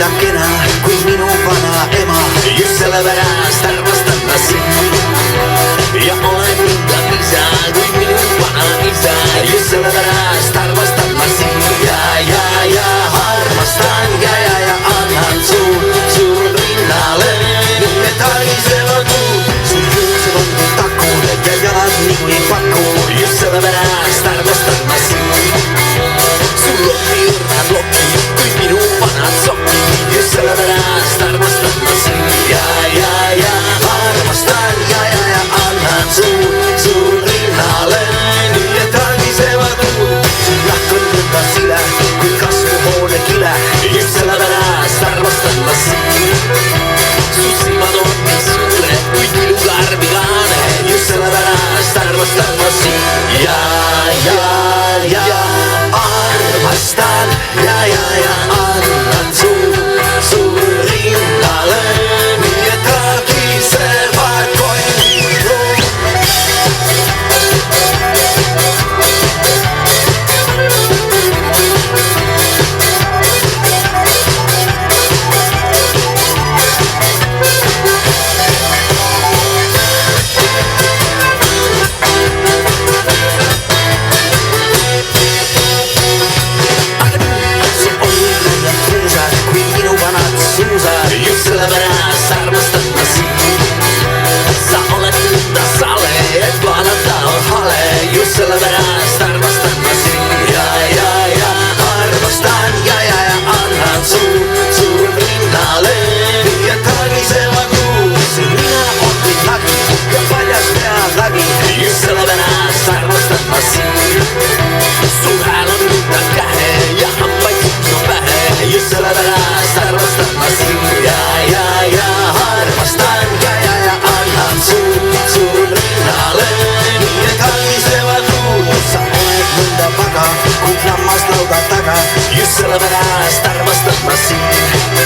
ja kena kui minu vana ema. Just sellepärast armastan ma sind ja olen kindlam isa kui minu vana isa. Just sellepärast armastan ma sind ja armastan ja annan suur rinnale. Nii et hagisevad muud, sul juuksed on kui takud ja jalad nii kui paku. Just sellepärast armastan ma sind. Sul on nii õrnad lokid kui minu vanad sokid. Just sellepärast armastan ma sind ja armastan ja annan suur rinnale. Nii et hagisevad muud, sul nahk on nõnda sile kui kasvuhoone kile. Just sellepärast armastan ma sind. Su silmad on nii suured kui kilukarbigaane. Just sellepärast armastan ma sind ja armastan ja annan suur rinnale. Nii et hagisevad koinid. Just sellepärast armastan ma sind. Sa oled nõnda sale, et vaadata on hale. Just sellepärast armastan ma sind ja armastan ja annan suur rinnale. Nii et hagisevad muud, su nina on kui lagi ja paljas pead lagi. Just sellepärast armastan ma sind. Su hääl on nõnda kähe ja hambaid kuks on vähe. Just sellepärast armastan ma sind ja armastan ja annan suur rinnale. Nii et hagisevad muud, sa oled nõnda paga kui lammas lauda taga. Just sellepärast armastan ma sind.